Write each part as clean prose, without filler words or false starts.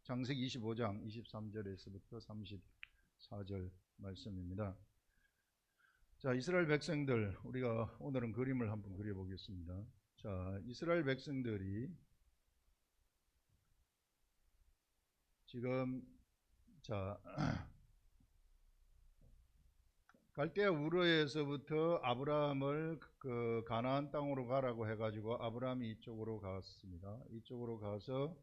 창세기 25장 23절에서부터 34절 말씀입니다. 자, 이스라엘 백성들, 우리가 오늘은 그림을 한번 그려보겠습니다. 자, 이스라엘 백성들이 지금 갈대아 우르에서부터 아브라함을 그 가나안 땅으로 가라고 해가지고 아브라함이 이쪽으로 갔습니다. 이쪽으로 가서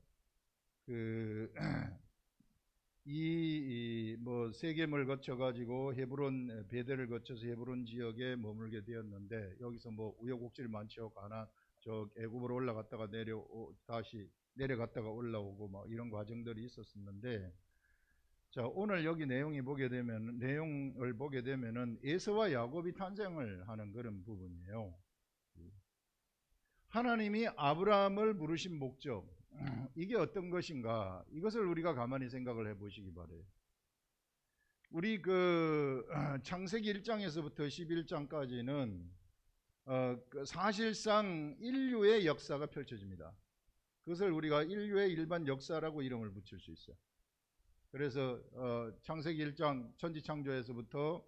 세겜을 거쳐가지고 헤브론 베델을 거쳐서 헤브론 지역에 머물게 되었는데, 여기서 우여곡절이 많죠. 가나안 애굽으로 올라갔다가 다시 내려갔다가 올라오고 이런 과정들이 있었는데, 자, 오늘 여기 내용을 보게 되면은 에서와 야곱이 탄생을 하는 그런 부분이에요. 하나님이 아브라함을 부르신 목적, 이게 어떤 것인가, 이것을 우리가 가만히 생각을 해 보시기 바래요. 우리 창세기 1장에서부터 11장까지는 사실상 인류의 역사가 펼쳐집니다. 그것을 우리가 인류의 일반 역사라고 이름을 붙일 수 있어요. 그래서 창세기 1장 천지창조에서부터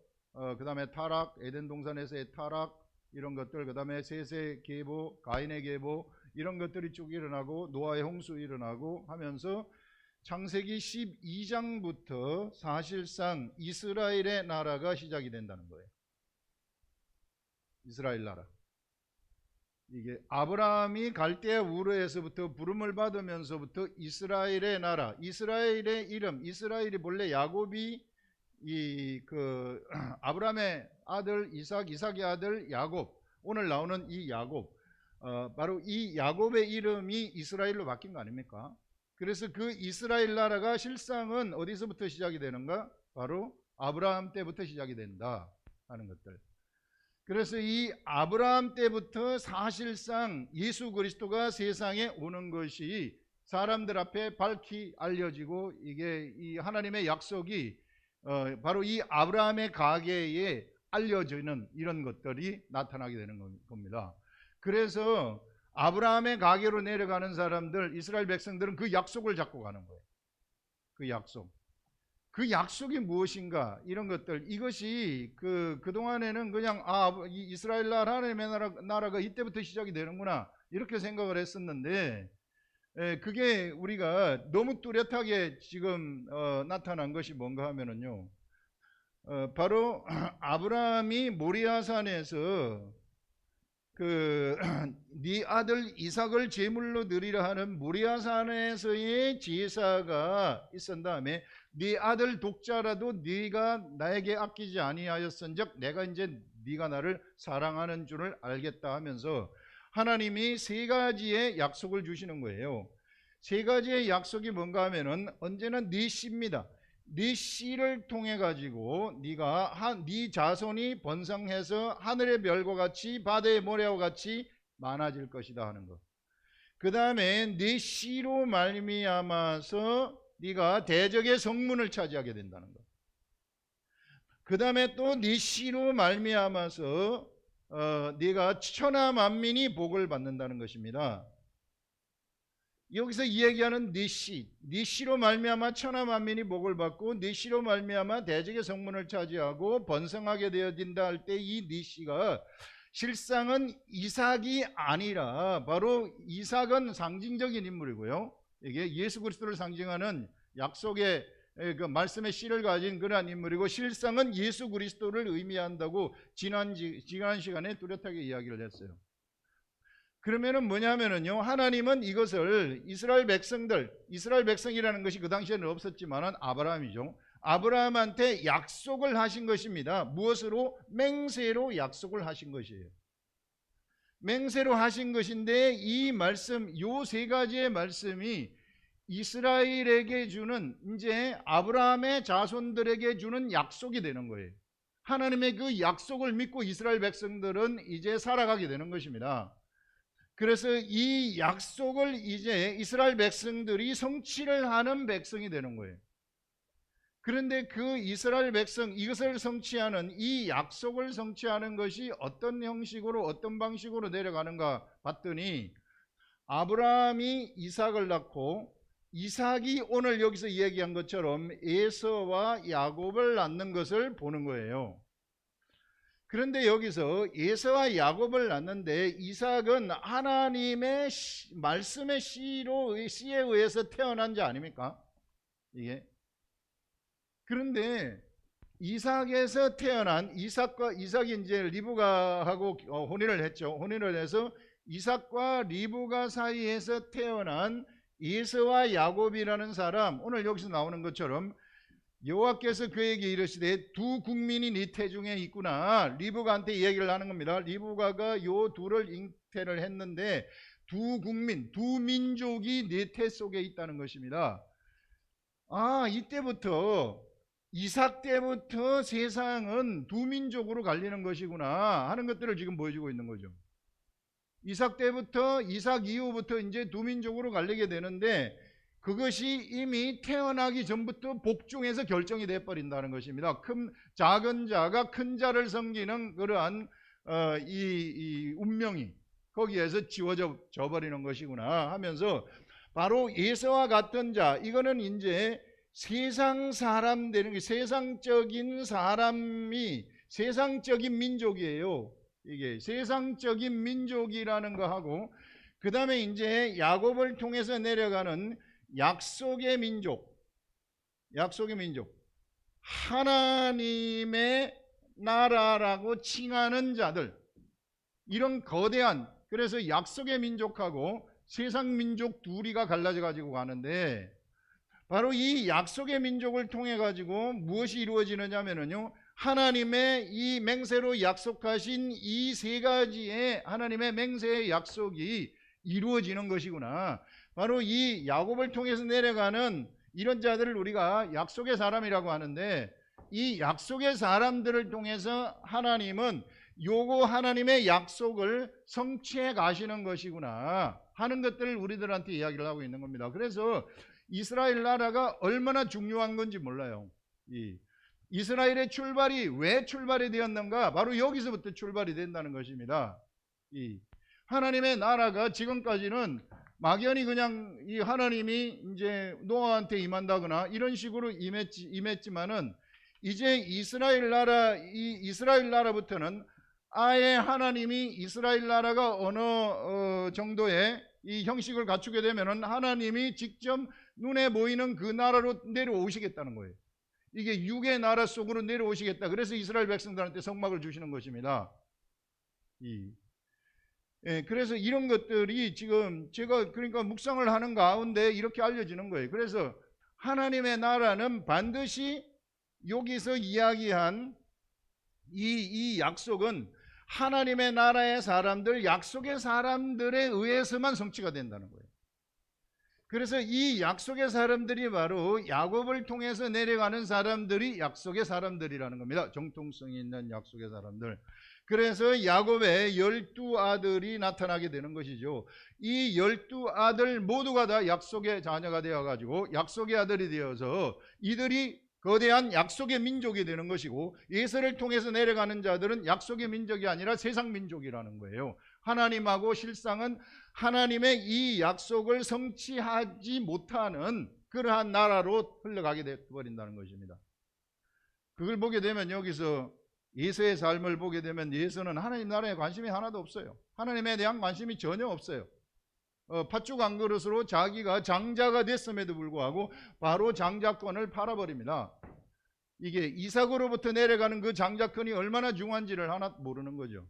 그 다음에 타락, 에덴 동산에서의 타락, 이런 것들, 그 다음에 셋의 계보, 가인의 계보, 이런 것들이 쭉 일어나고 노아의 홍수 일어나고 하면서 창세기 12장부터 사실상 이스라엘의 나라가 시작이 된다는 거예요. 이스라엘 나라. 이게 아브라함이 갈대아 우르에서부터 부름을 받으면서부터 이스라엘의 나라, 이스라엘의 이름, 이스라엘이 본래 야곱이 아브라함의 아들 이삭, 이삭의 아들 야곱, 오늘 나오는 이 야곱, 바로 이 야곱의 이름이 이스라엘로 바뀐 거 아닙니까? 그래서 그 이스라엘 나라가 실상은 어디서부터 시작이 되는가? 바로 아브라함 때부터 시작이 된다 하는 것들. 그래서 이 아브라함 때부터 사실상 예수 그리스도가 세상에 오는 것이 사람들 앞에 밝히 알려지고, 이게 이 하나님의 약속이 바로 이 아브라함의 가계에 알려지는 이런 것들이 나타나게 되는 겁니다. 그래서 아브라함의 가계로 내려가는 사람들, 이스라엘 백성들은 그 약속을 잡고 가는 거예요. 그 약속이 무엇인가, 이런 것들, 이것이 그동안에는 그냥 이스라엘 나라, 하나님의 나라가 이때부터 시작이 되는구나, 이렇게 생각을 했었는데, 그게 우리가 너무 뚜렷하게 지금 나타난 것이 뭔가 하면은요, 바로 아브라함이 모리아산에서 네 아들 이삭을 제물로 드리라 하는 모리아산에서의 제사가 있은 다음에, 네 아들 독자라도 네가 나에게 아끼지 아니하였은즉 내가 이제 네가 나를 사랑하는 줄을 알겠다 하면서 하나님이 세 가지의 약속을 주시는 거예요. 세 가지의 약속이 뭔가 하면은 언제나 네 씨입니다. 네 씨를 통해 가지고 네 자손이 번성해서 하늘의 별과 같이 바다의 모래와 같이 많아질 것이다 하는 것. 그 다음에 네 씨로 말미암아서 네가 대적의 성문을 차지하게 된다는 것. 그 다음에 또 네 씨로 말미암아서 네가 천하 만민이 복을 받는다는 것입니다. 여기서 이야기하는 네 씨로 말미암아 천하 만민이 복을 받고, 네 씨로 말미암아 대적의 성문을 차지하고 번성하게 되어진다 할 때 이 네 씨가 실상은 이삭이 아니라, 바로 이삭은 상징적인 인물이고요, 이게 예수 그리스도를 상징하는 약속의 그 말씀의 씨를 가진 그러한 인물이고, 실상은 예수 그리스도를 의미한다고 지난 시간에 뚜렷하게 이야기를 했어요. 그러면은 뭐냐면은요, 하나님은 이것을 이스라엘 백성이라는 것이 그 당시에는 없었지만은 아브라함이죠. 아브라함한테 약속을 하신 것입니다. 무엇으로? 맹세로 약속을 하신 것이에요. 맹세로 하신 것인데, 이 말씀, 요 세 가지의 말씀이 이스라엘에게 주는, 이제 아브라함의 자손들에게 주는 약속이 되는 거예요. 하나님의 그 약속을 믿고 이스라엘 백성들은 이제 살아가게 되는 것입니다. 그래서 이 약속을 이제 이스라엘 백성들이 성취를 하는 백성이 되는 거예요. 그런데 그 이스라엘 백성, 이것을 성취하는, 이 약속을 성취하는 것이 어떤 형식으로, 어떤 방식으로 내려가는가 봤더니, 아브라함이 이삭을 낳고 이삭이 오늘 여기서 이야기한 것처럼 에서와 야곱을 낳는 것을 보는 거예요. 그런데 여기서 에서와 야곱을 낳는데 이삭은 하나님의 말씀의 씨에 의해서 태어난 자 아닙니까? 이게. 그런데 이삭에서 태어난 이삭이 이제 리브가하고 혼인을 했죠. 혼인을 해서 이삭과 리브가 사이에서 태어난 에서와 야곱이라는 사람, 오늘 여기서 나오는 것처럼 여호와께서 그에게 이르시되 두 국민이 네 태중에 있구나. 리브가한테 이야기를 하는 겁니다. 리브가가 요 둘을 잉태를 했는데 두 국민, 두 민족이 네 태 속에 있다는 것입니다. 이때부터 이삭 때부터 세상은 두 민족으로 갈리는 것이구나 하는 것들을 지금 보여주고 있는 거죠. 이삭 이후부터 이제 두 민족으로 갈리게 되는데 그것이 이미 태어나기 전부터 복중에서 결정이 돼버린다는 것입니다. 작은 자가 큰 자를 섬기는 그러한 이 운명이 거기에서 지워져 버리는 것이구나 하면서 바로 에서와 같은 자, 이거는 이제 세상 사람 되는 게 세상적인 사람이 세상적인 민족이에요. 이게 세상적인 민족이라는 거 하고 그 다음에 이제 야곱을 통해서 내려가는 약속의 민족, 하나님의 나라라고 칭하는 자들, 이런 거대한, 그래서 약속의 민족하고 세상 민족 둘이가 갈라져 가지고 가는데 바로 이 약속의 민족을 통해 가지고 무엇이 이루어지느냐면요, 하나님의 이 맹세로 약속하신 이 세 가지의 하나님의 맹세의 약속이 이루어지는 것이구나. 바로 이 야곱을 통해서 내려가는 이런 자들을 우리가 약속의 사람이라고 하는데, 이 약속의 사람들을 통해서 하나님은 요거 하나님의 약속을 성취해 가시는 것이구나 하는 것들을 우리들한테 이야기를 하고 있는 겁니다. 그래서 이스라엘 나라가 얼마나 중요한 건지 몰라요. 이스라엘의 출발이 왜 출발이 되었는가? 바로 여기서부터 출발이 된다는 것입니다. 하나님의 나라가 지금까지는 막연히 그냥 이 하나님이 이제 노아한테 임한다거나 이런 식으로 임했지만은 이제 이스라엘 나라부터는 아예 하나님이 이스라엘 나라가 어느 정도의 이 형식을 갖추게 되면은 하나님이 직접 눈에 보이는 그 나라로 내려오시겠다는 거예요. 이게 육의 나라 속으로 내려오시겠다. 그래서 이스라엘 백성들한테 성막을 주시는 것입니다. 그래서 이런 것들이 지금 제가 그러니까 묵상을 하는 가운데 이렇게 알려지는 거예요. 그래서 하나님의 나라는 반드시 여기서 이야기한 이 약속은 하나님의 나라의 사람들, 약속의 사람들에 의해서만 성취가 된다는 거예요. 그래서 이 약속의 사람들이 바로 야곱을 통해서 내려가는 사람들이 약속의 사람들이라는 겁니다. 정통성이 있는 약속의 사람들. 그래서 야곱의 12아들이 나타나게 되는 것이죠. 이 12아들 모두가 다 약속의 자녀가 되어가지고 약속의 아들이 되어서 이들이 거대한 약속의 민족이 되는 것이고, 예서를 통해서 내려가는 자들은 약속의 민족이 아니라 세상 민족이라는 거예요. 하나님하고 실상은 하나님의 이 약속을 성취하지 못하는 그러한 나라로 흘러가게 되어버린다는 것입니다. 그걸 보게 되면 여기서 예서의 삶을 보게 되면 예서는 하나님 나라에 관심이 하나도 없어요. 하나님에 대한 관심이 전혀 없어요. 팥죽 한 그릇으로 자기가 장자가 됐음에도 불구하고 바로 장자권을 팔아버립니다. 이게 이삭으로부터 내려가는 그 장자권이 얼마나 중요한지를 하나 모르는 거죠.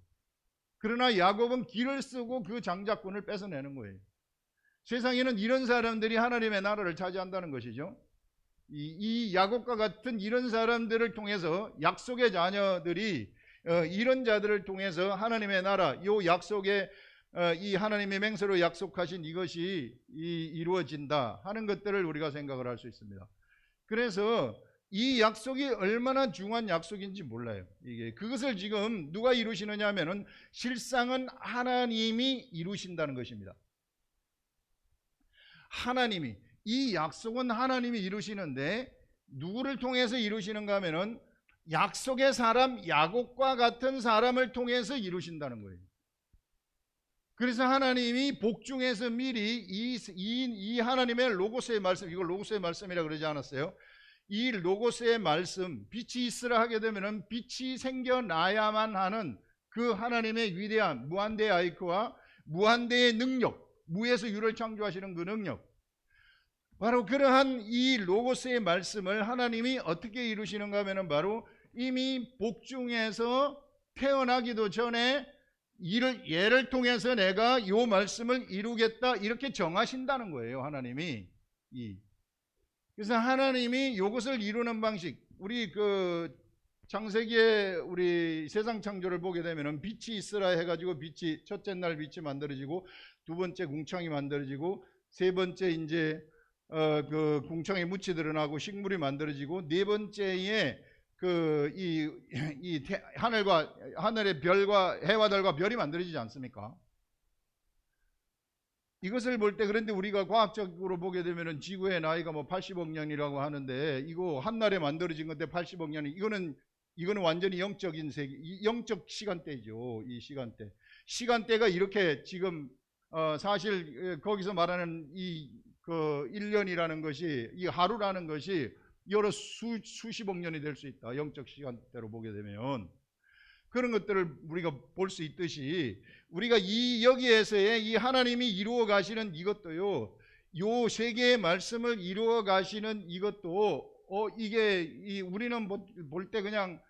그러나 야곱은 길을 쓰고 그 장자권을 뺏어내는 거예요. 세상에는 이런 사람들이 하나님의 나라를 차지한다는 것이죠. 이 야곱과 같은 이런 사람들을 통해서 약속의 자녀들이 이런 자들을 통해서 하나님의 나라, 요 약속의 이 하나님의 맹세로 약속하신 이것이 이루어진다 하는 것들을 우리가 생각을 할 수 있습니다. 그래서 이 약속이 얼마나 중요한 약속인지 몰라요. 그것을 지금 누가 이루시느냐 하면은 실상은 하나님이 이루신다는 것입니다. 하나님이, 이 약속은 하나님이 이루시는데 누구를 통해서 이루시는가 하면은 약속의 사람 야곱과 같은 사람을 통해서 이루신다는 거예요. 그래서 하나님이 복중에서 미리 이 하나님의 로고스의 말씀, 이걸 로고스의 말씀이라 그러지 않았어요? 이 로고스의 말씀, 빛이 있으라 하게 되면은 빛이 생겨나야만 하는 그 하나님의 위대한 무한대의 아이크와 무한대의 능력, 무에서 유를 창조하시는 그 능력, 바로 그러한 이 로고스의 말씀을 하나님이 어떻게 이루시는가 하면은 바로 이미 복중에서 태어나기도 전에 얘를 통해서 내가 이 말씀을 이루겠다 이렇게 정하신다는 거예요, 하나님이. 그래서 하나님이 이것을 이루는 방식, 우리 그 창세기에 우리 세상 창조를 보게 되면은 빛이 있으라 해가지고 빛이 첫째 날 빛이 만들어지고, 두 번째 궁창이 만들어지고, 세 번째 이제 그 궁창에 묻이 드러나고 식물이 만들어지고, 네 번째에 그 하늘의 별과 해와 달과 별이 만들어지지 않습니까? 이것을 볼 때, 그런데 우리가 과학적으로 보게 되면은 지구의 나이가 뭐 80억 년이라고 하는데, 이거 한날에 만들어진 건데 80억 년이, 이거는 완전히 영적인 세계, 영적 시간대죠. 이 시간대가 이렇게 지금 사실 거기서 말하는 그 1년이라는 것이, 이 하루라는 것이 여러 수십억 년이 될 수 있다. 영적 시간대로 보게 되면 그런 것들을 우리가 볼 수 있듯이, 우리가 여기에서의 이 하나님이 이루어 가시는 이것도요, 요 세계의 말씀을 이루어 가시는 이것도 이게 우리는 볼 때 그냥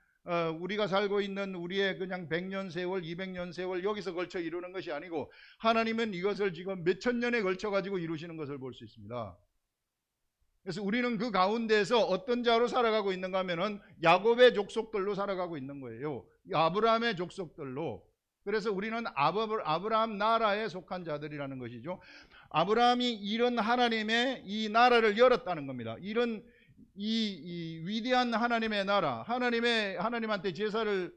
우리가 살고 있는 우리의 그냥 100년 세월, 200년 세월 여기서 걸쳐 이루는 것이 아니고, 하나님은 이것을 지금 몇천 년에 걸쳐 가지고 이루시는 것을 볼 수 있습니다. 그래서 우리는 그 가운데서 어떤 자로 살아가고 있는가 하면은 야곱의 족속들로 살아가고 있는 거예요. 아브라함의 족속들로. 그래서 우리는 아브라함 나라에 속한 자들이라는 것이죠. 아브라함이 이런 하나님의 이 나라를 열었다는 겁니다. 이런 이 위대한 하나님의 나라, 하나님한테 제사를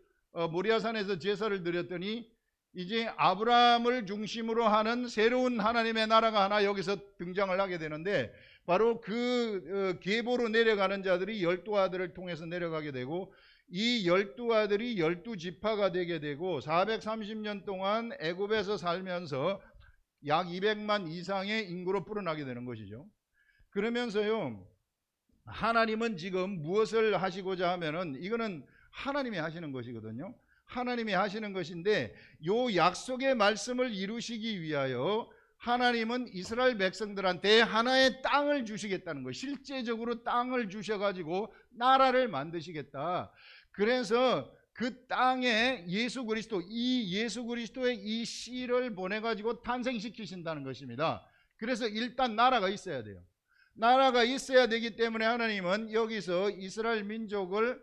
모리아산에서 제사를 드렸더니, 이제 아브라함을 중심으로 하는 새로운 하나님의 나라가 하나 여기서 등장을 하게 되는데, 바로 그 계보로 내려가는 자들이 12아들을 통해서 내려가게 되고, 이 12아들이 12지파가 되게 되고, 430년 동안 애굽에서 살면서 약 200만 이상의 인구로 불어나게 되는 것이죠. 그러면서요, 하나님은 지금 무엇을 하시고자 하면은, 이거는 하나님이 하시는 것이거든요. 하나님이 하시는 것인데, 요 약속의 말씀을 이루시기 위하여 하나님은 이스라엘 백성들한테 하나의 땅을 주시겠다는 거예요. 실제적으로 땅을 주셔가지고 나라를 만드시겠다. 그래서 그 땅에 예수 그리스도의 이 씨를 보내가지고 탄생시키신다는 것입니다. 그래서 일단 나라가 있어야 돼요. 나라가 있어야 되기 때문에 하나님은 여기서 이스라엘 민족을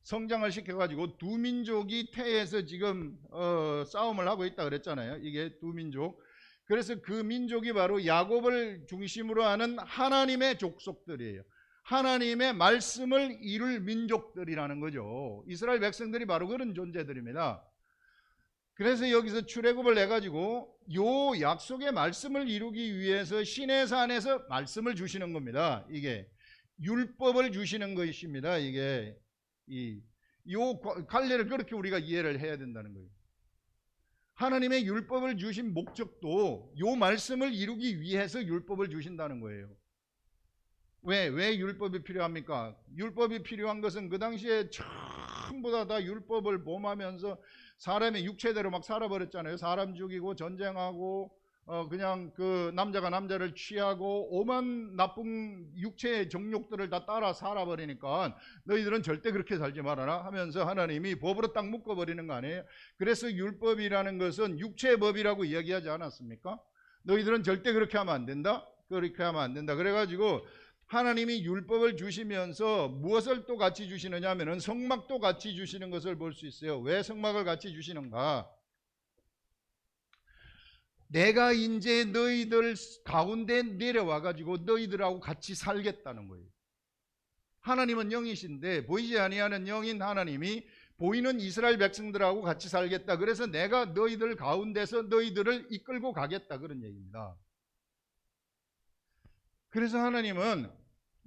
성장을 시켜가지고 두 민족이 태에서 지금 싸움을 하고 있다 그랬잖아요. 이게 두 민족. 그래서 그 민족이 바로 야곱을 중심으로 하는 하나님의 족속들이에요. 하나님의 말씀을 이룰 민족들이라는 거죠. 이스라엘 백성들이 바로 그런 존재들입니다. 그래서 여기서 출애굽을 해가지고 요 약속의 말씀을 이루기 위해서 시내산에서 말씀을 주시는 겁니다. 이게 율법을 주시는 것입니다. 이게 요 갈래를 그렇게 우리가 이해를 해야 된다는 거예요. 하나님의 율법을 주신 목적도 요 말씀을 이루기 위해서 율법을 주신다는 거예요. 왜 율법이 필요합니까? 율법이 필요한 것은 그 당시에 전부 다 율법을 범하면서 사람의 육체대로 막 살아버렸잖아요. 사람 죽이고 전쟁하고 그냥 그 남자가 남자를 취하고 오만 나쁜 육체의 정욕들을 다 따라 살아버리니까 너희들은 절대 그렇게 살지 말아라 하면서 하나님이 법으로 딱 묶어버리는 거 아니에요. 그래서 율법이라는 것은 육체의 법이라고 이야기하지 않았습니까? 너희들은 절대 그렇게 하면 안 된다. 그렇게 하면 안 된다. 그래가지고 하나님이 율법을 주시면서 무엇을 또 같이 주시느냐 하면은 성막도 같이 주시는 것을 볼 수 있어요. 왜 성막을 같이 주시는가? 내가 이제 너희들 가운데 내려와 가지고 너희들하고 같이 살겠다는 거예요. 하나님은 영이신데 보이지 아니하는 영인 하나님이 보이는 이스라엘 백성들하고 같이 살겠다. 그래서 내가 너희들 가운데서 너희들을 이끌고 가겠다, 그런 얘기입니다. 그래서 하나님은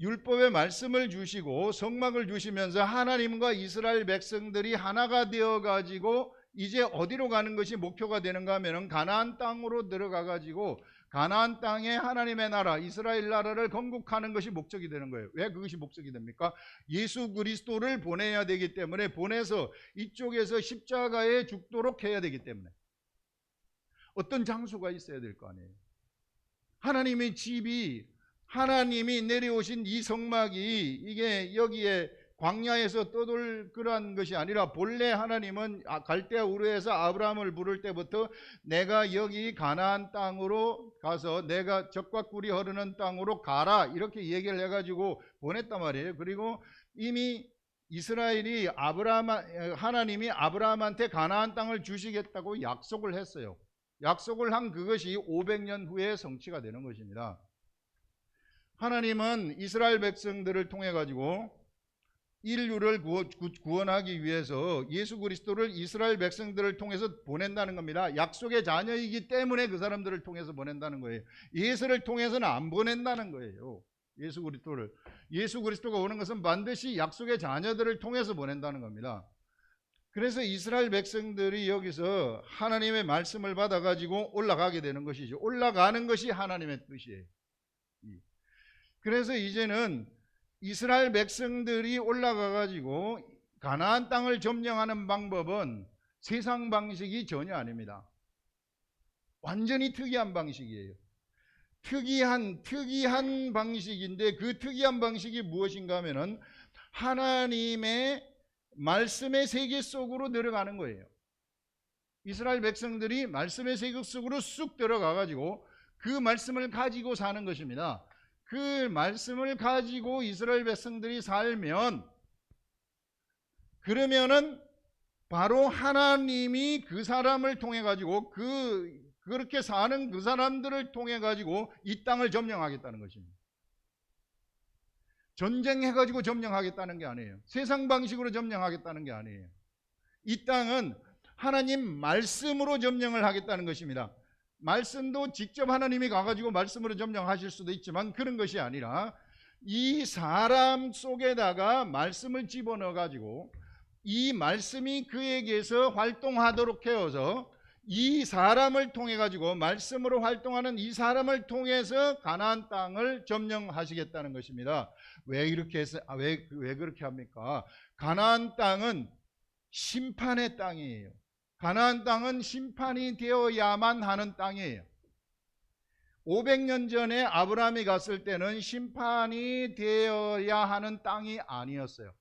율법의 말씀을 주시고 성막을 주시면서 하나님과 이스라엘 백성들이 하나가 되어 가지고 이제 어디로 가는 것이 목표가 되는가 하면은 가나안 땅으로 들어가 가지고 가나안 땅에 하나님의 나라 이스라엘 나라를 건국하는 것이 목적이 되는 거예요. 왜 그것이 목적이 됩니까? 예수 그리스도를 보내야 되기 때문에, 보내서 이쪽에서 십자가에 죽도록 해야 되기 때문에 어떤 장소가 있어야 될 거 아니에요. 하나님의 집이, 하나님이 내려오신 이 성막이 이게 여기에 광야에서 떠돌그란 것이 아니라, 본래 하나님은 갈대아 우르에서 아브라함을 부를 때부터 내가 여기 가나안 땅으로 가서 내가 젖과 꿀이 흐르는 땅으로 가라 이렇게 얘기를 해가지고 보냈단 말이에요. 그리고 이미 이스라엘이 하나님이 아브라함한테 가나안 땅을 주시겠다고 약속을 했어요. 약속을 한 그것이 500년 후에 성취가 되는 것입니다. 하나님은 이스라엘 백성들을 통해 가지고 인류를 구원하기 위해서 예수 그리스도를 이스라엘 백성들을 통해서 보낸다는 겁니다. 약속의 자녀이기 때문에 그 사람들을 통해서 보낸다는 거예요. 예수를 통해서는 안 보낸다는 거예요. 예수 그리스도가 오는 것은 반드시 약속의 자녀들을 통해서 보낸다는 겁니다. 그래서 이스라엘 백성들이 여기서 하나님의 말씀을 받아가지고 올라가게 되는 것이죠. 올라가는 것이 하나님의 뜻이에요. 그래서 이제는 이스라엘 백성들이 올라가가지고 가나안 땅을 점령하는 방법은 세상 방식이 전혀 아닙니다. 완전히 특이한 방식이에요. 특이한 방식인데, 그 특이한 방식이 무엇인가 하면은 하나님의 말씀의 세계 속으로 들어가는 거예요. 이스라엘 백성들이 말씀의 세계 속으로 쑥 들어가 가지고 그 말씀을 가지고 사는 것입니다. 그 말씀을 가지고 이스라엘 백성들이 살면, 그러면은 바로 하나님이 그 사람을 통해 가지고 그렇게 사는 그 사람들을 통해 가지고 이 땅을 점령하겠다는 것입니다. 전쟁해 가지고 점령하겠다는 게 아니에요. 세상 방식으로 점령하겠다는 게 아니에요. 이 땅은 하나님 말씀으로 점령을 하겠다는 것입니다. 말씀도 직접 하나님이 가가지고 말씀으로 점령하실 수도 있지만, 그런 것이 아니라 이 사람 속에다가 말씀을 집어넣어 가지고 이 말씀이 그에게서 활동하도록 해서 이 사람을 통해 가지고, 말씀으로 활동하는 이 사람을 통해서 가나안 땅을 점령하시겠다는 것입니다. 왜 이렇게 해서 왜 그렇게 합니까? 가나안 땅은 심판의 땅이에요. 가나안 땅은 심판이 되어야만 하는 땅이에요. 500년 전에 아브라함이 갔을 때는 심판이 되어야 하는 땅이 아니었어요.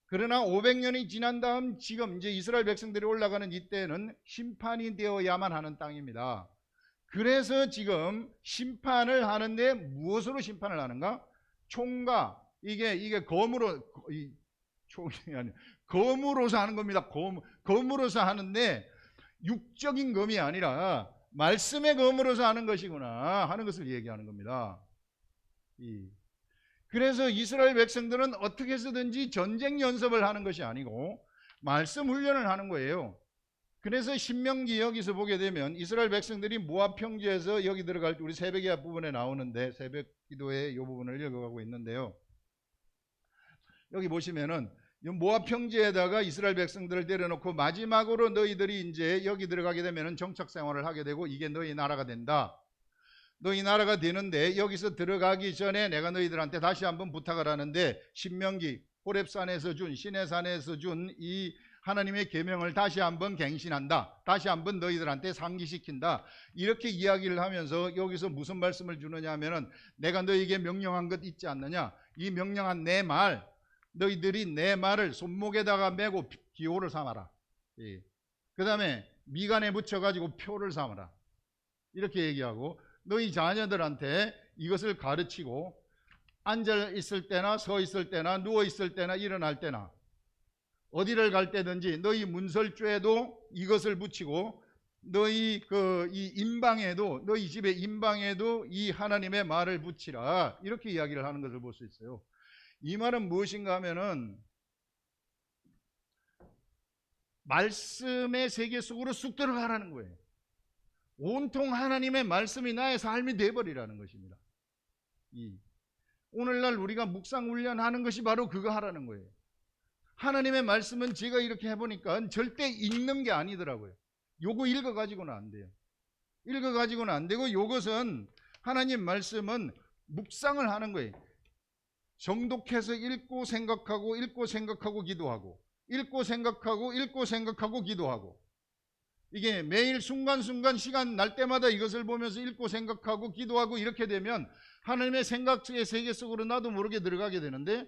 그러나 500년이 지난 다음 지금 이제 이스라엘 백성들이 올라가는 이때는 심판이 되어야만 하는 땅입니다. 그래서 지금 심판을 하는데, 무엇으로 심판을 하는가? 총과 이게 검으로, 총이 아니에요. 검으로서 하는 겁니다. 검으로서 하는데, 육적인 검이 아니라 말씀의 검으로서 하는 것이구나 하는 것을 얘기하는 겁니다. 그래서 이스라엘 백성들은 어떻게 해서든지 전쟁 연습을 하는 것이 아니고 말씀 훈련을 하는 거예요. 그래서 신명기 여기서 보게 되면 이스라엘 백성들이 모압 평지에서, 여기 들어갈 때 우리 새벽기도 부분에 나오는데, 새벽 기도의 이 부분을 읽어가고 있는데요. 여기 보시면은 모압 평지에다가 이스라엘 백성들을 데려놓고, 마지막으로 너희들이 이제 여기 들어가게 되면은 정착 생활을 하게 되고 이게 너희 나라가 된다. 너희 나라가 되는데, 여기서 들어가기 전에 내가 너희들한테 다시 한번 부탁을 하는데, 신명기 호렙산에서 준, 시내산에서 준 이 하나님의 계명을 다시 한번 갱신한다. 다시 한번 너희들한테 상기시킨다. 이렇게 이야기를 하면서 여기서 무슨 말씀을 주느냐 하면은, 내가 너희에게 명령한 것 있지 않느냐? 이 명령한 내 말, 너희들이 내 말을 손목에다가 메고 기호를 삼아라. 그 다음에 미간에 붙여가지고 표를 삼아라. 이렇게 얘기하고, 너희 자녀들한테 이것을 가르치고, 앉아 있을 때나 서 있을 때나 누워 있을 때나 일어날 때나 어디를 갈 때든지 너희 문설주에도 이것을 붙이고, 너희 이 임방에도, 너희 집의 임방에도 이 하나님의 말을 붙이라. 이렇게 이야기를 하는 것을 볼 수 있어요. 이 말은 무엇인가 하면은, 말씀의 세계 속으로 쑥 들어가라는 거예요. 온통 하나님의 말씀이 나의 삶이 되어버리라는 것입니다. 오늘날 우리가 묵상 훈련하는 것이 바로 그거 하라는 거예요. 하나님의 말씀은 제가 이렇게 해보니까 절대 읽는 게 아니더라고요. 요거 읽어가지고는 안 돼요. 읽어가지고는 안 되고, 요것은 하나님 말씀은 묵상을 하는 거예요. 정독해서 읽고 생각하고 기도하고, 읽고 생각하고 기도하고, 이게 매일 순간순간 시간 날 때마다 이것을 보면서 읽고 생각하고 기도하고 이렇게 되면 하나님의 생각의 세계 속으로 나도 모르게 들어가게 되는데,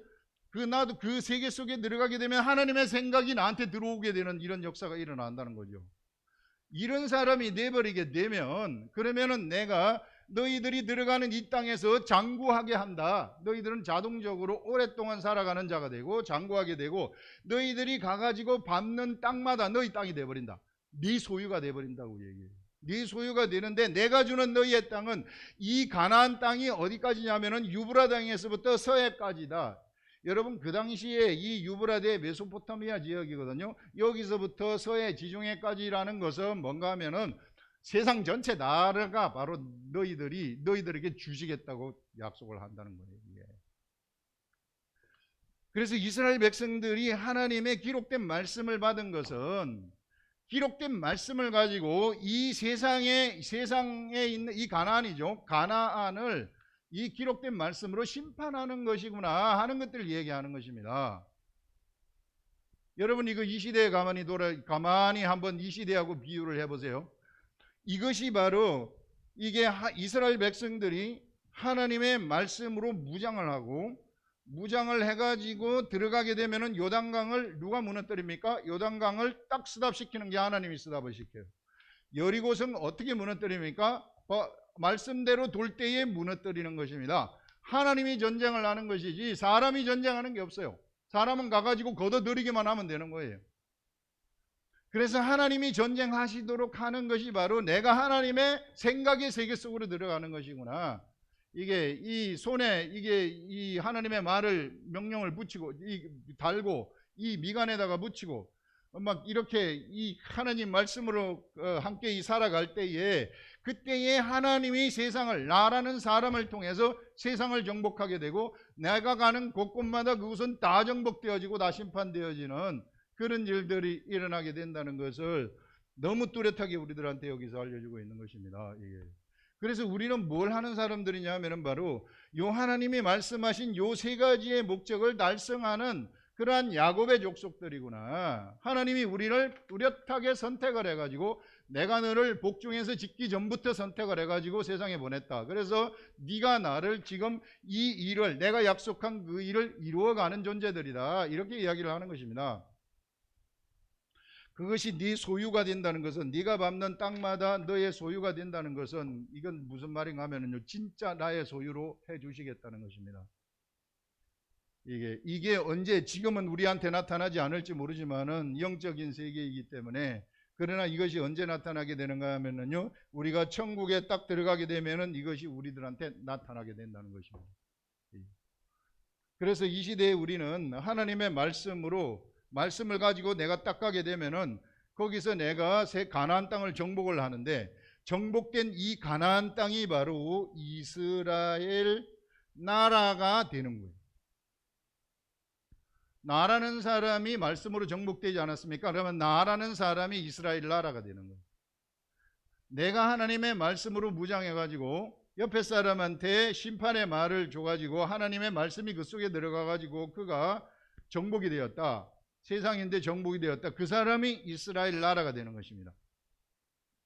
나도 그 세계 속에 들어가게 되면 하나님의 생각이 나한테 들어오게 되는 이런 역사가 일어난다는 거죠. 이런 사람이 돼버리게 되면, 그러면은 내가 너희들이 들어가는 이 땅에서 장구하게 한다. 너희들은 자동적으로 오랫동안 살아가는 자가 되고 장구하게 되고, 너희들이 가가지고 밟는 땅마다 너희 땅이 돼버린다. 네 소유가 돼버린다고 얘기해요. 네 소유가 되는데, 내가 주는 너희의 땅은 이 가나안 땅이 어디까지냐면은 유브라 땅에서부터 서해까지다. 여러분, 그 당시에 이 유브라데 메소포타미아 지역이거든요. 여기서부터 서해 지중해까지라는 것은 뭔가 하면은 세상 전체 나라가 바로 너희들에게 주시겠다고 약속을 한다는 거예요. 예. 그래서 이스라엘 백성들이 하나님의 기록된 말씀을 받은 것은, 기록된 말씀을 가지고 이 세상에 있는 이 가나안이죠. 가나안을 이 기록된 말씀으로 심판하는 것이구나 하는 것들을 얘기하는 것입니다. 여러분, 이거 이 시대에 가만히 한번 이 시대하고 비유를 해보세요. 이것이 바로 이게 이스라엘 백성들이 하나님의 말씀으로 무장을 하고, 무장을 해가지고 들어가게 되면은 요단강을 누가 무너뜨립니까? 요단강을 딱 스탑시키는 게 하나님이 스탑을 시켜요. 여리고성 어떻게 무너뜨립니까? 말씀대로 돌 때에 무너뜨리는 것입니다. 하나님이 전쟁을 하는 것이지 사람이 전쟁하는 게 없어요. 사람은 가가지고 걷어들이기만 하면 되는 거예요. 그래서 하나님이 전쟁하시도록 하는 것이 바로 내가 하나님의 생각의 세계 속으로 들어가는 것이구나. 이게 이 손에 이 하나님의 말을, 명령을 붙이고 달고 이 미간에다가 붙이고 막 이렇게 이 하나님 말씀으로 함께 살아갈 때에, 그때에 하나님이 세상을, 나라는 사람을 통해서 세상을 정복하게 되고, 내가 가는 곳곳마다 그것은 다 정복되어지고 다 심판되어지는 그런 일들이 일어나게 된다는 것을 너무 뚜렷하게 우리들한테 여기서 알려주고 있는 것입니다. 예. 그래서 우리는 뭘 하는 사람들이냐면 바로 요 하나님이 말씀하신 요 세 가지의 목적을 달성하는 그러한 야곱의 족속들이구나. 하나님이 우리를 뚜렷하게 선택을 해가지고, 내가 너를 복중에서 짓기 전부터 선택을 해가지고 세상에 보냈다. 그래서 네가 나를 지금 이 일을, 내가 약속한 그 일을 이루어가는 존재들이다. 이렇게 이야기를 하는 것입니다. 그것이 네 소유가 된다는 것은, 네가 밟는 땅마다 너의 소유가 된다는 것은, 이건 무슨 말인가 하면요, 진짜 나의 소유로 해주시겠다는 것입니다. 이게 언제, 지금은 우리한테 나타나지 않을지 모르지만은 영적인 세계이기 때문에, 그러나 이것이 언제 나타나게 되는가 하면은요, 우리가 천국에 딱 들어가게 되면은 이것이 우리들한테 나타나게 된다는 것입니다. 그래서 이 시대에 우리는 하나님의 말씀을 가지고 내가 딱 가게 되면은 거기서 내가 새 가나안 땅을 정복을 하는데, 정복된 이 가나안 땅이 바로 이스라엘 나라가 되는 거예요. 나라는 사람이 말씀으로 정복되지 않았습니까? 그러면 나라는 사람이 이스라엘 나라가 되는 거예요. 내가 하나님의 말씀으로 무장해가지고 옆에 사람한테 심판의 말을 줘가지고 하나님의 말씀이 그 속에 들어가가지고 그가 정복이 되었다. 세상인데 정복이 되었다. 그 사람이 이스라엘 나라가 되는 것입니다.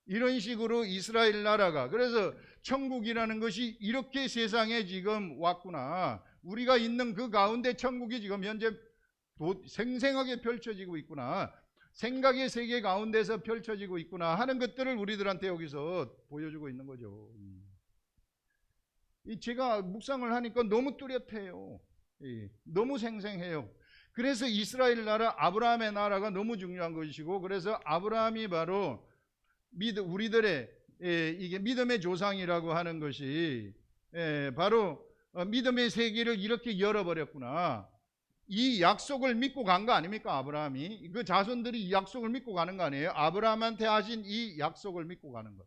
이런 식으로 이스라엘 나라가, 그래서 천국이라는 것이 이렇게 세상에 지금 왔구나. 우리가 있는 그 가운데 천국이 지금 현재 생생하게 펼쳐지고 있구나. 생각의 세계 가운데서 펼쳐지고 있구나 하는 것들을 우리들한테 여기서 보여주고 있는 거죠. 제가 묵상을 하니까 너무 뚜렷해요. 너무 생생해요. 그래서 이스라엘 나라, 아브라함의 나라가 너무 중요한 것이고, 그래서 아브라함이 바로 우리들의 이게 믿음의 조상이라고 하는 것이 바로 믿음의 세계를 이렇게 열어버렸구나. 이 약속을 믿고 간 거 아닙니까? 아브라함이, 그 자손들이 이 약속을 믿고 가는 거 아니에요? 아브라함한테 하신 이 약속을 믿고 가는 것.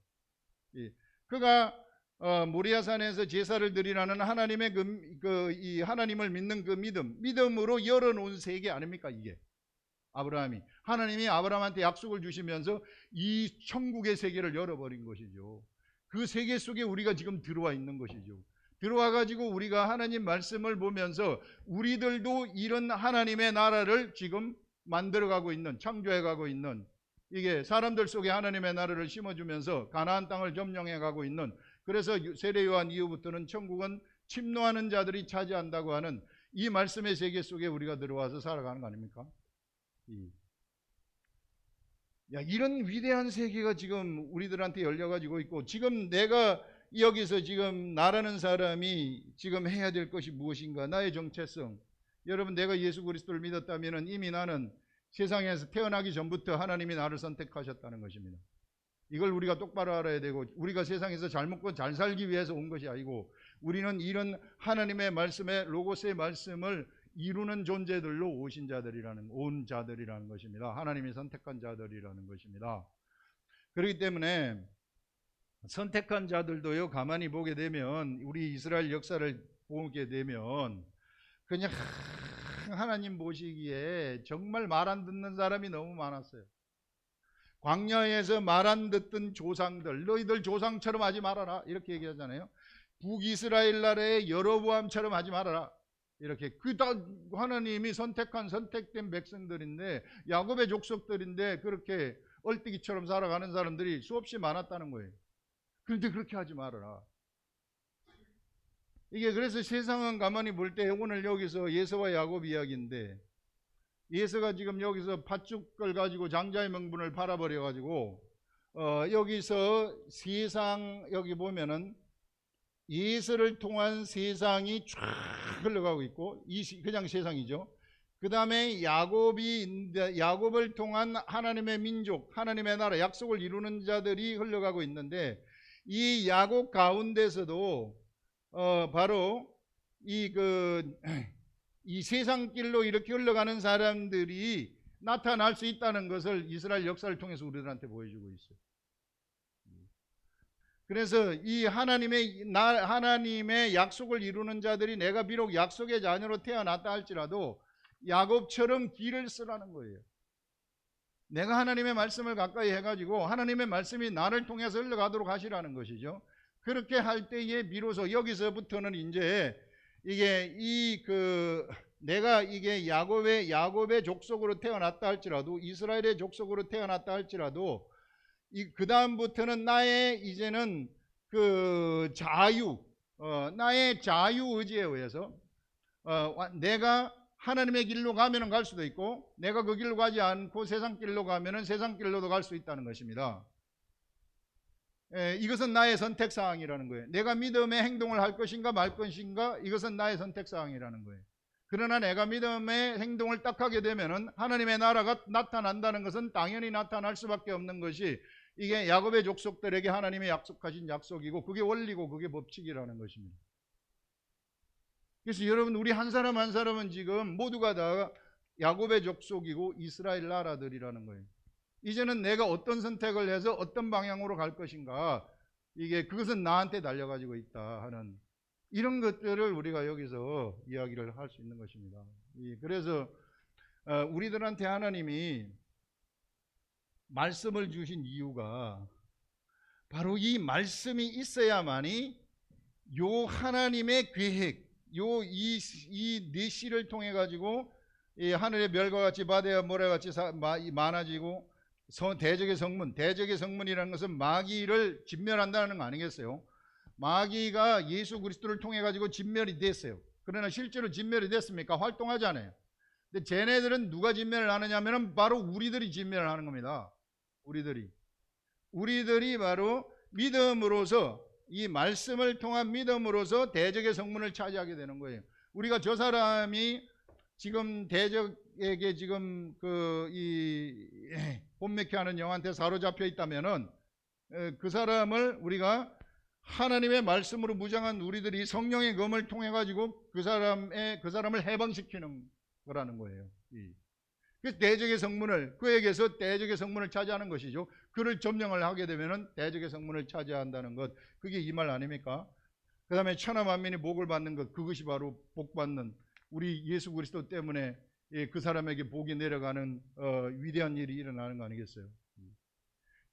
그가 모리아산에서 제사를 드리라는 하나님의 이 하나님을 믿는 그 믿음으로 열어놓은 세계 아닙니까? 이게 아브라함이, 하나님이 아브라함한테 약속을 주시면서 이 천국의 세계를 열어버린 것이죠. 그 세계 속에 우리가 지금 들어와 있는 것이죠. 들어와 가지고 우리가 하나님 말씀을 보면서 우리들도 이런 하나님의 나라를 지금 만들어가고 있는, 창조해가고 있는, 이게 사람들 속에 하나님의 나라를 심어주면서 가나안 땅을 점령해가고 있는, 그래서 세례 요한 이후부터는 천국은 침노하는 자들이 차지한다고 하는 이 말씀의 세계 속에 우리가 들어와서 살아가는 거 아닙니까? 이런 위대한 세계가 지금 우리들한테 열려가지고 있고, 지금 내가 여기서 지금 나라는 사람이 지금 해야 될 것이 무엇인가? 나의 정체성. 여러분, 내가 예수 그리스도를 믿었다면 이미 나는 세상에서 태어나기 전부터 하나님이 나를 선택하셨다는 것입니다. 이걸 우리가 똑바로 알아야 되고, 우리가 세상에서 잘 먹고 잘 살기 위해서 온 것이 아니고, 우리는 이런 하나님의 말씀의 로고스의 말씀을 이루는 존재들로 오신 자들이라는, 온 자들이라는 것입니다. 하나님이 선택한 자들이라는 것입니다. 그렇기 때문에 선택한 자들도요, 가만히 보게 되면, 우리 이스라엘 역사를 보게 되면 그냥 하나님 보시기에 정말 말 안 듣는 사람이 너무 많았어요. 광야에서 말 안 듣던 조상들, 너희들 조상처럼 하지 말아라, 이렇게 얘기하잖아요. 북이스라엘 나라의 여로보암처럼 하지 말아라, 이렇게. 그 다 하나님이 선택된 백성들인데, 야곱의 족속들인데, 그렇게 얼뜨기처럼 살아가는 사람들이 수없이 많았다는 거예요. 그런데 그렇게 하지 말아라. 이게 그래서 세상은 가만히 볼 때, 오늘 여기서 예서와 야곱 이야기인데, 예서가 지금 여기서 팥죽을 가지고 장자의 명분을 팔아버려 가지고 여기서 세상, 여기 보면은 예서를 통한 세상이 쫙 흘러가고 있고, 그냥 세상이죠. 그 다음에 야곱을 통한 하나님의 민족, 하나님의 나라, 약속을 이루는 자들이 흘러가고 있는데, 이 야곱 가운데서도 바로 이 세상 길로 이렇게 흘러가는 사람들이 나타날 수 있다는 것을 이스라엘 역사를 통해서 우리들한테 보여주고 있어요. 그래서 이 하나님의 약속을 이루는 자들이, 내가 비록 약속의 자녀로 태어났다 할지라도 야곱처럼 길을 쓰라는 거예요. 내가 하나님의 말씀을 가까이 해가지고 하나님의 말씀이 나를 통해서 흘러가도록 하시라는 것이죠. 그렇게 할 때에 비로소 여기서부터는 이제 내가 이게 야곱의 족속으로 태어났다 할지라도, 이스라엘의 족속으로 태어났다 할지라도, 그 다음부터는 이제는 나의 자유 의지에 의해서 내가 하나님의 길로 가면은 갈 수도 있고, 내가 그 길로 가지 않고 세상 길로 가면은 세상 길로도 갈 수 있다는 것입니다. 이것은 나의 선택사항이라는 거예요. 내가 믿음의 행동을 할 것인가 말 것인가, 이것은 나의 선택사항이라는 거예요. 그러나 내가 믿음의 행동을 딱 하게 되면은 하나님의 나라가 나타난다는 것은 당연히 나타날 수밖에 없는 것이, 이게 야곱의 족속들에게 하나님의 약속하신 약속이고, 그게 원리고 그게 법칙이라는 것입니다. 그래서 여러분, 우리 한 사람 한 사람은 지금 모두가 다 야곱의 족속이고 이스라엘 나라들이라는 거예요. 이제는 내가 어떤 선택을 해서 어떤 방향으로 갈 것인가, 그것은 나한테 달려가지고 있다 하는 이런 것들을 우리가 여기서 이야기를 할 수 있는 것입니다. 그래서 우리들한테 하나님이 말씀을 주신 이유가 바로 이 말씀이 있어야만이 요 하나님의 계획, 이 내시를 통해 가지고 이 하늘의 별과 같이 바다의 모래같이 많아지고, 대적의 성문이라는 것은 마귀를 진멸한다는 거 아니겠어요? 마귀가 예수 그리스도를 통해 가지고 진멸이 됐어요. 그러나 실제로 진멸이 됐습니까? 활동하잖아요. 근데 쟤네들은 누가 진멸을 하느냐면 바로 우리들이 진멸을 하는 겁니다. 우리들이 바로 믿음으로서, 이 말씀을 통한 믿음으로서 대적의 성문을 차지하게 되는 거예요. 우리가 저 사람이 지금 대적에게 지금 본맥케 하는 영한테 사로잡혀 있다면은 그 사람을 우리가 하나님의 말씀으로 무장한 우리들이 성령의 검을 통해 가지고 그 사람을 해방시키는 거라는 거예요. 그래서 대적의 성문을, 그에게서 대적의 성문을 차지하는 것이죠. 그를 점령을 하게 되면은 대적의 성문을 차지한다는 것, 그게 이 말 아닙니까? 그 다음에 천하 만민이 복을 받는 것, 그것이 바로 복 받는, 우리 예수 그리스도 때문에 그 사람에게 복이 내려가는 위대한 일이 일어나는 거 아니겠어요?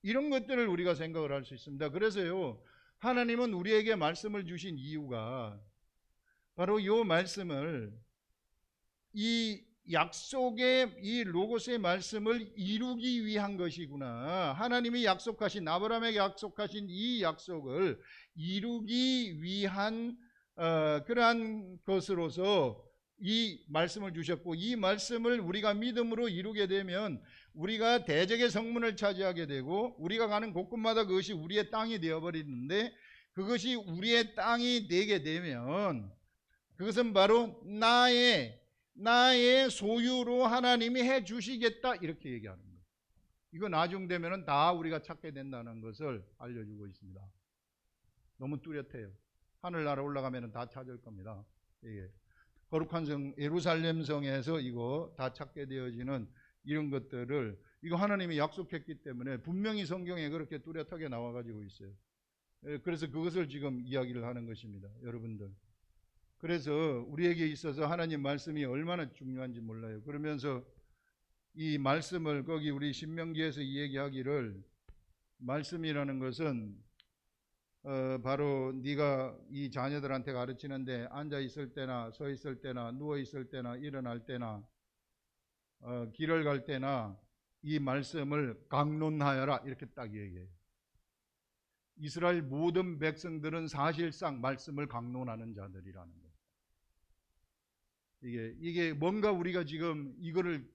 이런 것들을 우리가 생각을 할 수 있습니다. 그래서요, 하나님은 우리에게 말씀을 주신 이유가 바로 이 말씀을, 이 약속의, 이 로고스의 말씀을 이루기 위한 것이구나. 하나님이 약속하신, 아브라함에게 약속하신 이 약속을 이루기 위한 그러한 것으로서 이 말씀을 주셨고, 이 말씀을 우리가 믿음으로 이루게 되면 우리가 대적의 성문을 차지하게 되고, 우리가 가는 곳곳마다 그것이 우리의 땅이 되어버리는데, 그것이 우리의 땅이 되게 되면 그것은 바로 나의 소유로 하나님이 해 주시겠다, 이렇게 얘기하는 거예요. 이거 나중되면 다 우리가 찾게 된다는 것을 알려주고 있습니다. 너무 뚜렷해요. 하늘나라 올라가면 다 찾을 겁니다. 예. 거룩한 성 예루살렘 성에서 이거 다 찾게 되어지는 이런 것들을, 이거 하나님이 약속했기 때문에 분명히 성경에 그렇게 뚜렷하게 나와 가지고 있어요. 예. 그래서 그것을 지금 이야기를 하는 것입니다, 여러분들. 그래서 우리에게 있어서 하나님 말씀이 얼마나 중요한지 몰라요. 그러면서 이 말씀을, 거기 우리 신명기에서 이 얘기하기를, 말씀이라는 것은 바로 네가 이 자녀들한테 가르치는데 앉아 있을 때나 서 있을 때나 누워 있을 때나 일어날 때나 길을 갈 때나 이 말씀을 강론하여라, 이렇게 딱 얘기해요. 이스라엘 모든 백성들은 사실상 말씀을 강론하는 자들이라는 거예요. 이게 뭔가 우리가 지금 이거를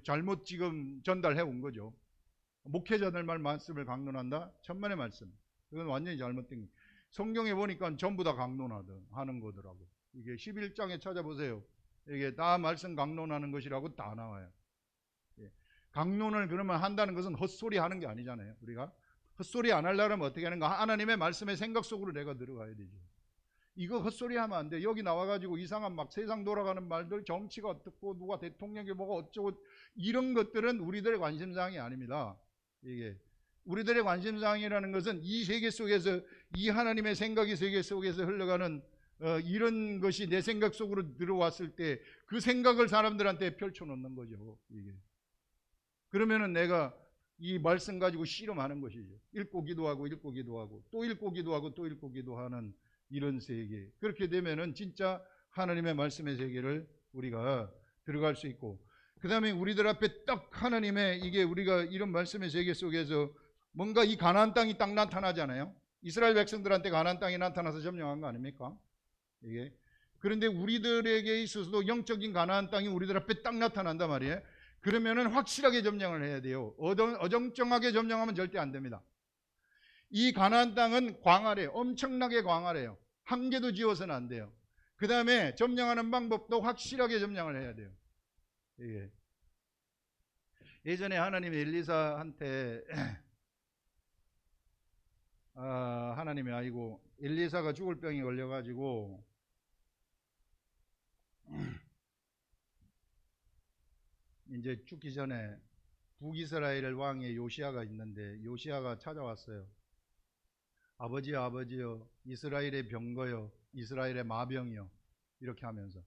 잘못 지금 전달해 온 거죠. 목회자들만 말씀을 강론한다? 천만의 말씀. 그건 완전히 잘못된 거예요. 성경에 보니까 전부 다 강론하는 거더라고. 이게 11장에 찾아보세요. 이게 다 말씀 강론하는 것이라고 다 나와요. 예. 강론을 그러면 한다는 것은 헛소리 하는 게 아니잖아요. 우리가 헛소리 안 하려면 어떻게 하는가? 하나님의 말씀의 생각 속으로 내가 들어가야 되죠. 이거 헛소리 하면 안 돼. 여기 나와가지고 이상한 막 세상 돌아가는 말들, 정치가 어떻고 누가 대통령이 뭐가 어쩌고, 이런 것들은 우리들의 관심사항이 아닙니다. 이게 우리들의 관심사항이라는 것은 이 세계 속에서, 이 하나님의 생각의 세계 속에서 흘러가는 이런 것이 내 생각 속으로 들어왔을 때 그 생각을 사람들한테 펼쳐놓는 거죠. 이게. 그러면은 내가 이 말씀 가지고 씨름하는 것이죠. 읽고 기도하고 읽고 기도하고 또 읽고 기도하고 또 읽고 기도하는 이런 세계. 그렇게 되면은 진짜 하나님의 말씀의 세계를 우리가 들어갈 수 있고, 그 다음에 우리들 앞에 딱 하나님의, 이게 우리가 이런 말씀의 세계 속에서 뭔가 이 가나안 땅이 딱 나타나잖아요. 이스라엘 백성들한테 가나안 땅이 나타나서 점령한 거 아닙니까? 이게. 그런데 우리들에게 있어서도 영적인 가나안 땅이 우리들 앞에 딱 나타난단 말이에요. 그러면은 확실하게 점령을 해야 돼요. 어정쩡하게 점령하면 절대 안 됩니다. 이 가나안 땅은 광활해요. 엄청나게 광활해요. 한 개도 지워서는 안 돼요. 그 다음에 점령하는 방법도 확실하게 점령을 해야 돼요. 이게. 예전에 하나님이 엘리사한테 하나님이 아니고 엘리사가 죽을 병이 걸려가지고 이제 죽기 전에 북이스라엘 왕의 요시야가 있는데, 요시야가 찾아왔어요. 아버지여, 아버지여, 이스라엘의 병거여, 이스라엘의 마병이여, 이렇게 하면서.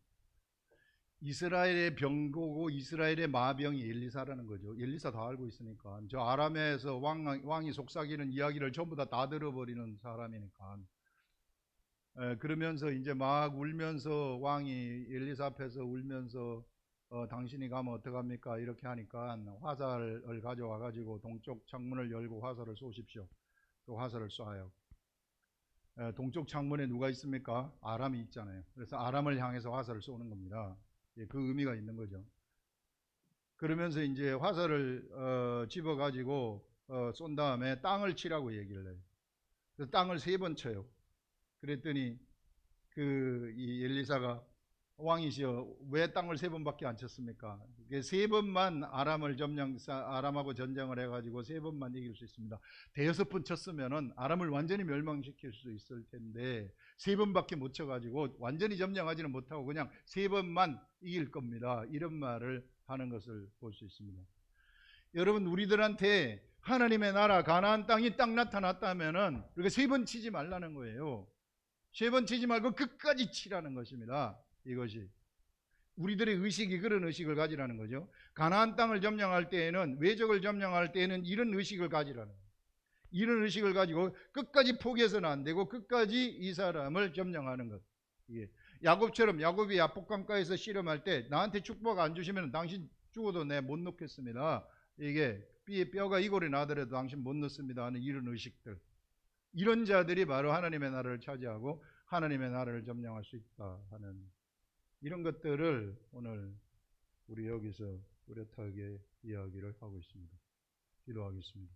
이스라엘의 병거고 이스라엘의 마병이 엘리사라는 거죠. 엘리사 다 알고 있으니까. 저 아람에서 왕이 속삭이는 이야기를 전부 다 들어버리는 사람이니까. 그러면서 이제 막 울면서, 왕이 엘리사 앞에서 울면서 당신이 가면 어떡합니까? 이렇게 하니까 화살을 가져와 가지고 동쪽 창문을 열고 화살을 쏘십시오. 그 화살을 쏴요. 동쪽 창문에 누가 있습니까? 아람이 있잖아요. 그래서 아람을 향해서 화살을 쏘는 겁니다. 그 의미가 있는 거죠. 그러면서 이제 화살을 집어 가지고 쏜 다음에 땅을 치라고 얘기를 해요. 그래서 땅을 3번 쳐요. 그랬더니 이 엘리사가 왕이시여 왜 땅을 세 번밖에 안 쳤습니까? 세 번만 아람하고 전쟁을 해가지고 세 번만 이길 수 있습니다. 대여섯 번 쳤으면은 아람을 완전히 멸망시킬 수 있을 텐데 세 번밖에 못 쳐가지고 완전히 점령하지는 못하고 그냥 세 번만 이길 겁니다. 이런 말을 하는 것을 볼 수 있습니다. 여러분 우리들한테 하나님의 나라 가나안 땅이 딱 나타났다면은 그렇게 세 번 치지 말라는 거예요. 세 번 치지 말고 끝까지 치라는 것입니다. 이것이 우리들의 의식이 그런 의식을 가지라는 거죠. 가나안 땅을 점령할 때에는 외적을 점령할 때에는 이런 의식을 가지라는 거예요. 이런 의식을 가지고 끝까지 포기해서는 안 되고 끝까지 이 사람을 점령하는 것. 이게 야곱처럼 야곱이 야복강가에서 씨름할 때 나한테 축복 안 주시면 당신 죽어도 내 못 넣겠습니다. 이게 뼈가 이골이 나더라도 당신 못 넣습니다 하는 이런 의식들. 이런 자들이 바로 하나님의 나라를 차지하고 하나님의 나라를 점령할 수 있다 하는 이런 것들을 오늘 우리 여기서 뚜렷하게 이야기를 하고 있습니다. 기도하겠습니다.